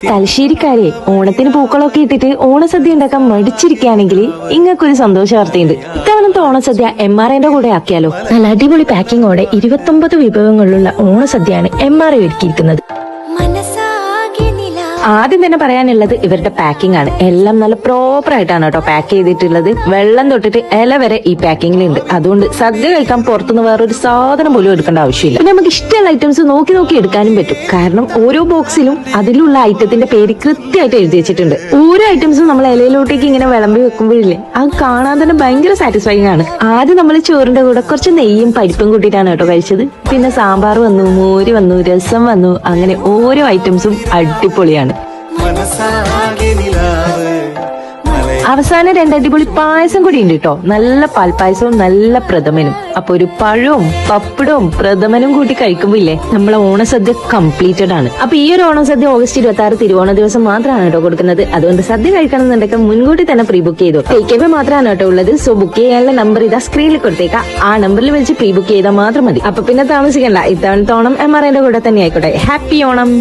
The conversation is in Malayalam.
തലശ്ശേരിക്കാരെ ഓണത്തിന് പൂക്കളൊക്കെ ഇട്ടിട്ട് ഓണസദ്യ ഉണ്ടാക്കാൻ മടിച്ചിരിക്കുകയാണെങ്കിൽ ഇങ്ങക്കൊരു സന്തോഷ വാർത്തയുണ്ട്. ഇത്തവണത്തെ ഓണസദ്യ MRIന്റെ കൂടെ ആക്കിയാലോ. നല്ല അടിപൊളി പാക്കിങ്ങോടെ 29 വിഭവങ്ങളുള്ള ഓണസദ്യയാണ് MRI ഒരുക്കിയിരിക്കുന്നത്. ആദ്യം തന്നെ പറയാനുള്ളത് ഇവരുടെ പാക്കിംഗ് ആണ്. എല്ലാം നല്ല പ്രോപ്പർ ആയിട്ടാണ് കേട്ടോ പാക്ക് ചെയ്തിട്ടുള്ളത്. വെള്ളം തൊട്ടിട്ട് ഇല വരെ ഈ പാക്കിങ്ങിലുണ്ട്. അതുകൊണ്ട് സദ്യ കഴിക്കാൻ പുറത്തുനിന്ന് വേറൊരു സാധനം പോലും എടുക്കേണ്ട ആവശ്യമില്ല. പിന്നെ നമുക്ക് ഇഷ്ടമുള്ള ഐറ്റംസ് നോക്കി നോക്കി എടുക്കാനും പറ്റും. കാരണം ഓരോ ബോക്സിലും അതിലുള്ള ഐറ്റത്തിന്റെ പേര് കൃത്യമായിട്ട് എഴുതി വെച്ചിട്ടുണ്ട്. ഓരോ ഐറ്റംസും നമ്മൾ ഇലയിലോട്ടേക്ക് ഇങ്ങനെ വിളമ്പി വെക്കുമ്പോഴില്ലേ അത് കാണാൻ തന്നെ ഭയങ്കര സാറ്റിസ്ഫൈങ് ആണ്. ആദ്യം നമ്മൾ ചോറിന്റെ കൂടെ കുറച്ച് നെയ്യും പരിപ്പും കൂട്ടിയിട്ടാണ് കേട്ടോ കഴിച്ചത്. പിന്നെ സാമ്പാർ വന്നു, മോര് വന്നു, രസം വന്നു, അങ്ങനെ ഓരോ ഐറ്റംസും അടിപൊളിയാണ്. അവസാനം 2 അടിപൊളി പായസം കൂടി ഉണ്ട് കേട്ടോ. നല്ല പാൽപ്പായസവും നല്ല പ്രഥമനും. അപ്പൊ ഒരു പഴവും പപ്പടവും പ്രഥമനും കൂട്ടി കഴിക്കുമ്പോ ഇല്ലേ നമ്മളെ ഓണസദ്യ കംപ്ലീറ്റഡ് ആണ്. അപ്പൊ ഈ ഒരു ഓണസദ്യ ഓഗസ്റ്റ് 26 തിരുവോണ ദിവസം മാത്രമാണ് കേട്ടോ കൊടുക്കുന്നത്. അതുകൊണ്ട് സദ്യ കഴിക്കണമെന്നുണ്ടെങ്കിൽ മുൻകൂട്ടി തന്നെ പ്രീ ബുക്ക് ചെയ്തു. ടേക്ക് മാത്രമാണ് കേട്ടോ ഉള്ളത്. സോ ബുക്ക് ചെയ്യാനുള്ള നമ്പർ ഇതാ സ്ക്രീനിൽ കൊടുത്തേക്കാം. ആ നമ്പറിൽ വിളിച്ച് പ്രീ ബുക്ക് ചെയ്താൽ മാത്രം മതി. അപ്പൊ പിന്നെ താമസിക്കണ്ട. ഇത്തവണത്തെ ഓണം MRIന്റെ കൂടെ തന്നെ ആയിക്കോട്ടെ. ഹാപ്പി ഓണം.